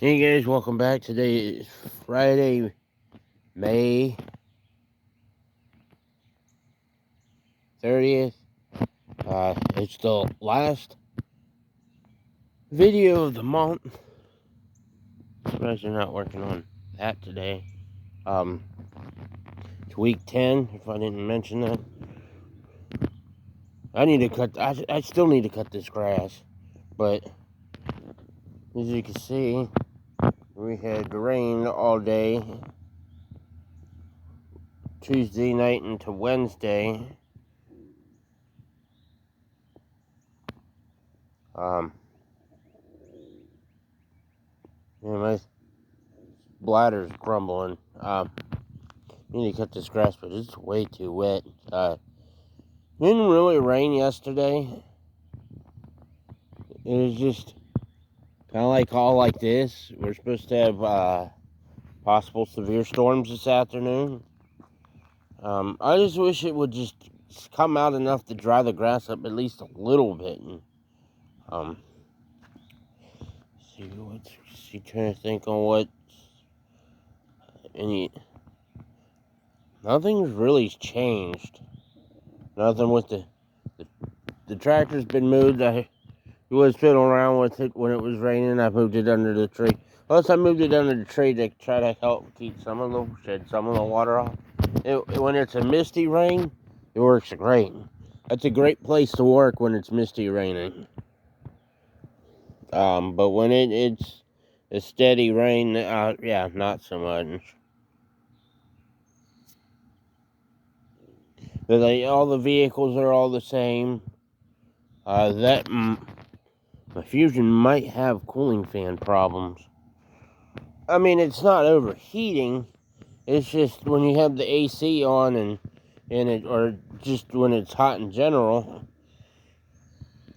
Hey guys, welcome back. Today is Friday, May 30th. It's the last video of the month. Surprised they're not working on that today. It's week 10, if I didn't mention that. I still need to cut this grass. But, as you can see, we had rain all day. Tuesday night into Wednesday. My bladder's grumbling. Need to cut this grass, but it's way too wet. Didn't really rain yesterday. It was just kind of like all like this. We're supposed to have possible severe storms this afternoon. I just wish it would just come out enough to dry the grass up at least a little bit. And, trying to think on what nothing's really changed. Nothing with the tractor's been moved. I was fiddling around with it when it was raining. I moved it under the tree. Plus, I moved it under the tree to try to help keep shed some of the water off. When it's a misty rain, it works great. That's a great place to work when it's misty raining. But when it's a steady rain, yeah, not so much. But all the vehicles are all the same. My Fusion might have cooling fan problems. I mean, it's not overheating. It's just when you have the AC on and it, or just when it's hot in general,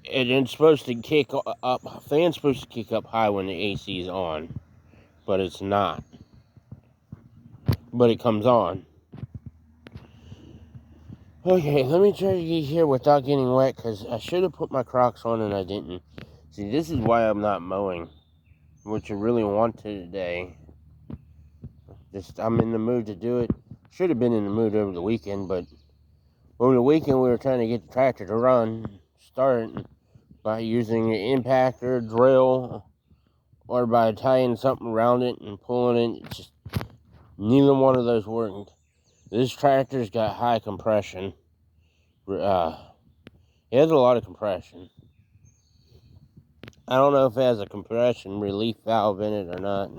it's supposed to kick up. Fan's supposed to kick up high when the AC is on, but it's not. But it comes on. Okay, let me try to get here without getting wet, because I should have put my Crocs on and I didn't. See, this is why I'm not mowing, which I really want to today. I'm in the mood to do it. Should have been in the mood over the weekend, but over the weekend we were trying to get the tractor to start by using an impactor, drill, or by tying something around it and pulling it. Just neither one of those worked. This tractor's got high compression. It has a lot of compression. I don't know if it has a compression relief valve in it or not.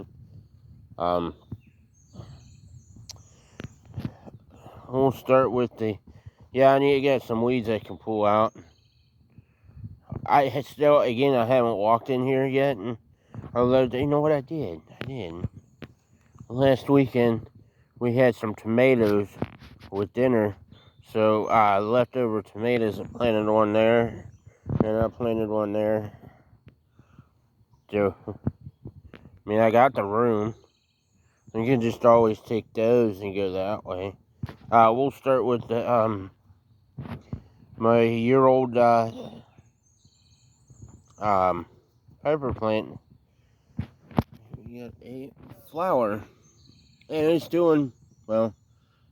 We'll start with I need to get some weeds I can pull out. I haven't walked in here yet, although, you know what I did? Last weekend, we had some tomatoes with dinner, so leftover tomatoes, I planted one there, and I planted one there. So, I got the room. You can just always take those and go that way. We'll start with my year-old pepper plant. We got a flower, and it's doing, well,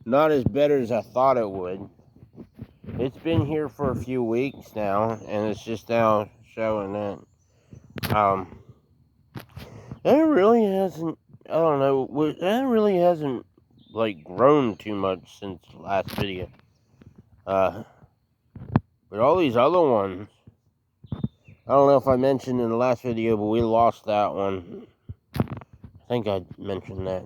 not as better as I thought it would. It's been here for a few weeks now, and it's just now showing that. That really hasn't, I don't know, that really hasn't, grown too much since the last video. But all these other ones, I don't know if I mentioned in the last video, but we lost that one. I think I mentioned that.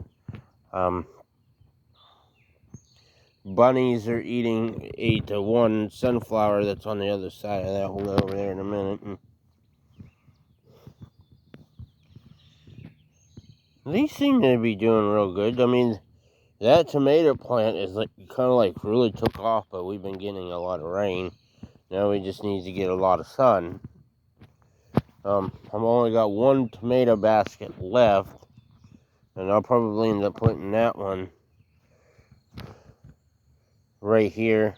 Bunnies ate the one sunflower that's on the other side of that. We'll go over there in a minute. These seem to be doing real good. I mean, that tomato plant is really took off, but we've been getting a lot of rain. Now we just need to get a lot of sun. I've only got one tomato basket left, and I'll probably end up putting that one right here.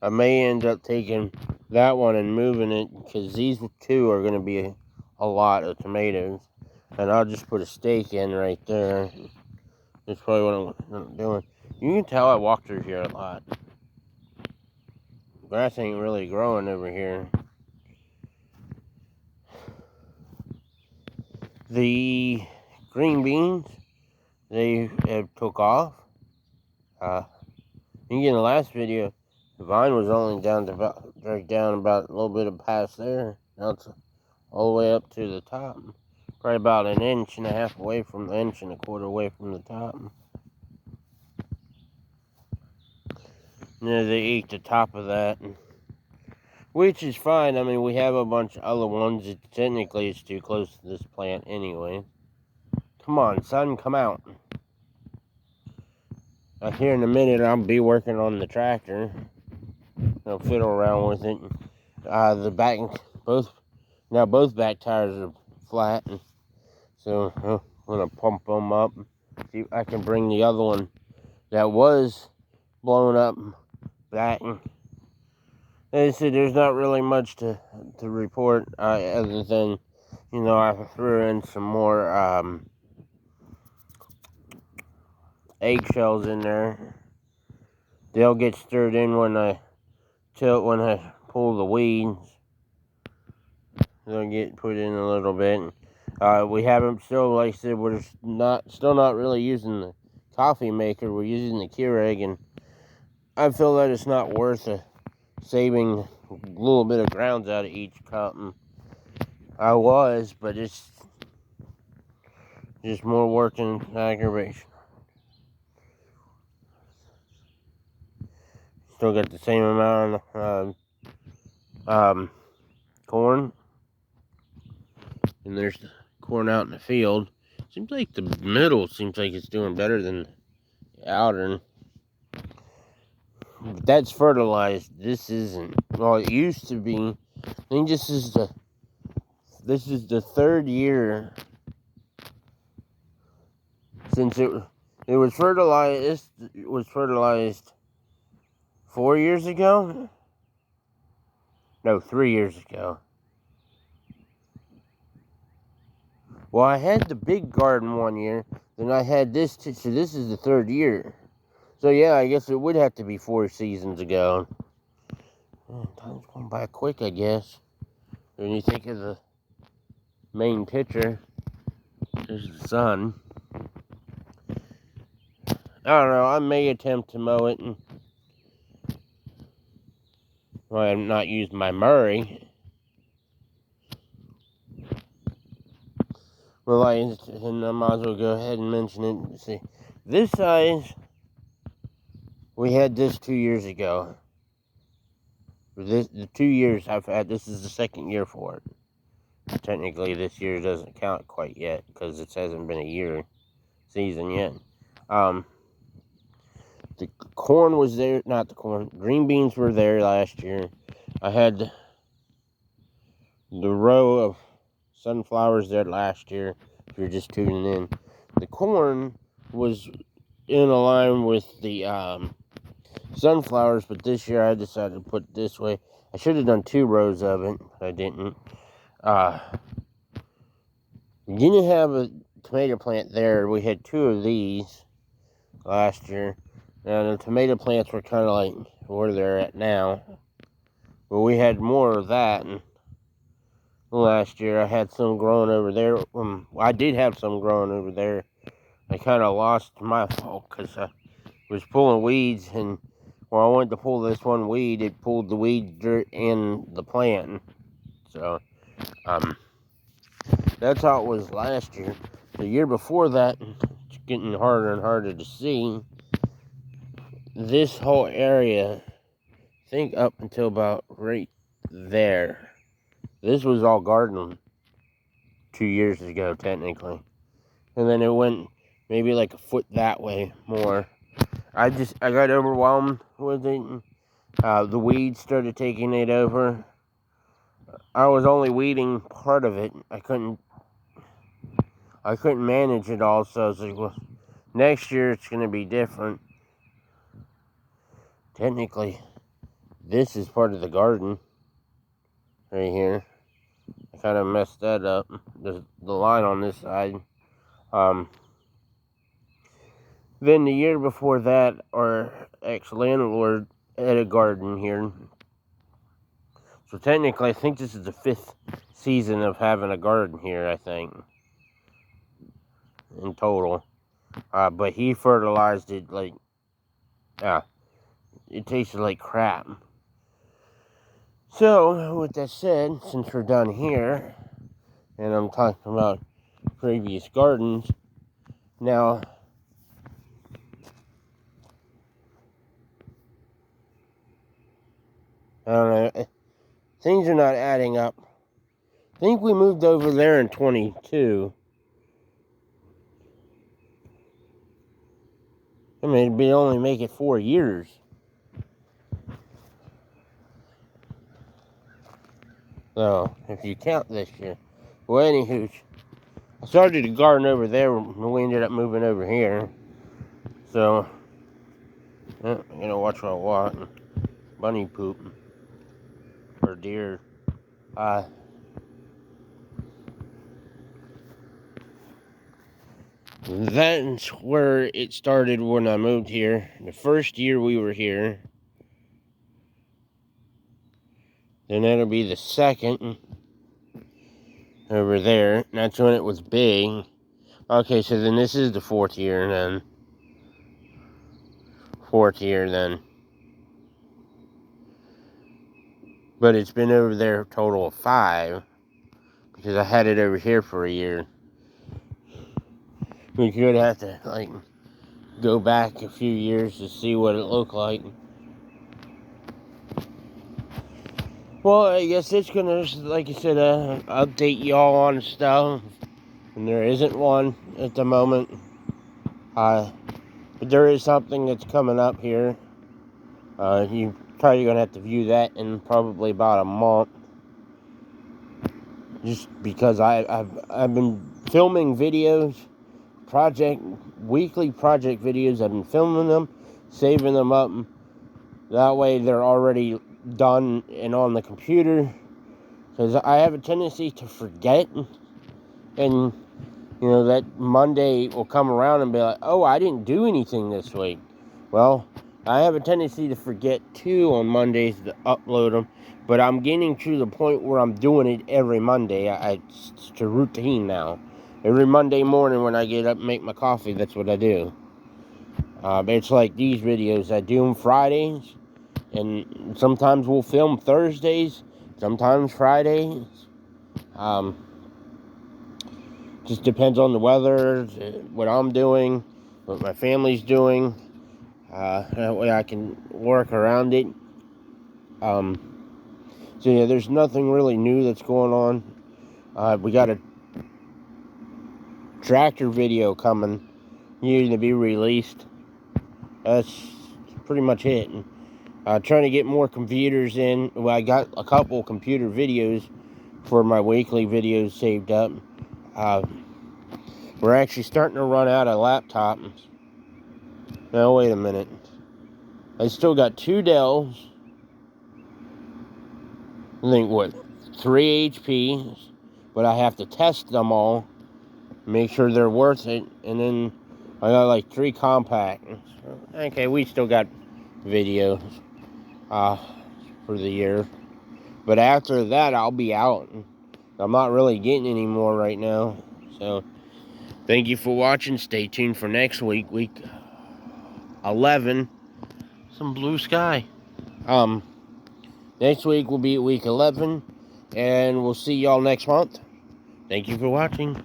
I may end up taking that one and moving it, because these two are going to be a lot of tomatoes. And I'll just put a stake in right there. That's probably what I'm doing. You can tell I walk through here a lot. Grass ain't really growing over here. The green beans, they have took off. In the last video, the vine was only down to about a little bit of past there. Now it's all the way up to the top. Probably about an inch and a half away from the inch and a quarter away from the top. Yeah, they ate the top of that, which is fine. I mean, we have a bunch of other ones. Technically, it's too close to this plant anyway. Come on, son, come out. Here in a minute, I'll be working on the tractor. I'll fiddle around with it. Both back tires are flat, so I'm gonna pump them up. See if I can bring the other one that was blown up back. They said there's not really much to report other than, I threw in some more eggshells in there. They'll get stirred in when I pull the weeds. They'll get put in a little bit. We haven't still, like I said, we're still not really using the coffee maker. We're using the Keurig, and I feel that it's not worth saving a little bit of grounds out of each cup. And but it's just more work and aggravation. Still got the same amount of corn, and there's the corn out in the field. Seems like the middle it's doing better than the outer. But that's fertilized. This isn't. Well, it used to be. I think this is the third year since it was fertilized. It was fertilized 4 years ago. No, 3 years ago. Well, I had the big garden 1 year, then I had this, so this is the third year. So yeah, I guess it would have to be 4 seasons ago. Time's going by quick, I guess. When you think of the main picture, there's the sun. I don't know, I may attempt to mow it, and I'm not using my Murray. Well, and I might as well go ahead and mention it. See, this size, we had this 2 years ago. The 2 years I've had, this is the second year for it. Technically, this year doesn't count quite yet because it hasn't been a year season yet. The corn was there, not the corn. Green beans were there last year. I had the row of sunflowers there last year. If you're just tuning in, the corn was in a line with the sunflowers, but this year I decided to put it this way. I should have done 2 rows of it, but I didn't. We didn't have a tomato plant there. We had 2 of these last year. And the tomato plants were kind of like where they're at now. But we had more of that. And last year I had some growing over there. I did have some growing over there. I kind of lost my fault because I was pulling weeds. And when I wanted to pull this one weed, it pulled the weed dirt in the plant. So, that's how it was last year. The year before that, it's getting harder and harder to see. This whole area, I think up until about right there, this was all garden 2 years ago, technically. And then it went maybe like a foot that way more. I got overwhelmed with it. The weeds started taking it over. I was only weeding part of it. I couldn't manage it all, so I was like, well, next year it's going to be different. Technically, this is part of the garden right here. I kind of messed that up. The line on this side. Then the year before that, our ex-landlord had a garden here. So technically, I think this is the 5th season of having a garden here, I think, in total. But he fertilized it like, it tasted like crap. So, with that said, since we're done here, and I'm talking about previous gardens, now, I don't know, things are not adding up. I think we moved over there in 22. I mean, it'd be only make it 4 years. So, if you count this year. Well, anywho, I started a garden over there, and we ended up moving over here. So, watch what I want. Bunny poop. Or deer. That's where it started when I moved here. The first year we were here. Then that'll be the second. Over there. That's when it was big. Okay, so then this is the 4th year then. 4th year then. But it's been over there a total of 5. Because I had it over here for a year. We could have to, like, go back a few years to see what it looked like. Well, I guess it's gonna, like I said, update y'all on stuff. And there isn't one at the moment. But there is something that's coming up here. You're probably gonna have to view that in probably about a month. Just because I've been filming videos, weekly project videos. I've been filming them, saving them up. That way they're already done and on the computer. Because I have a tendency to forget. And, that Monday will come around and be like, oh, I didn't do anything this week. Well, I have a tendency to forget too on Mondays to upload them. But I'm getting to the point where I'm doing it every Monday. It's a routine now. Every Monday morning when I get up and make my coffee, that's what I do. It's like these videos. I do them Fridays. And sometimes we'll film Thursdays. Sometimes Fridays. Just depends on the weather, what I'm doing, what my family's doing. That way I can work around it. So yeah, there's nothing really new that's going on. We got a tractor video coming, needing to be released. That's pretty much it. Trying to get more computers in. Well, I got a couple computer videos for my weekly videos saved up. We're actually starting to run out of laptops. Now, wait a minute. I still got 2 Dells. I think, 3 HPs. But I have to test them all. Make sure they're worth it. And then I got like 3 compacts. Okay, we still got videos for the year. But after that, I'll be out. I'm not really getting any more right now. So, thank you for watching. Stay tuned for next week. Week 11. Some blue sky. Next week will be week 11. And we'll see y'all next month. Thank you for watching.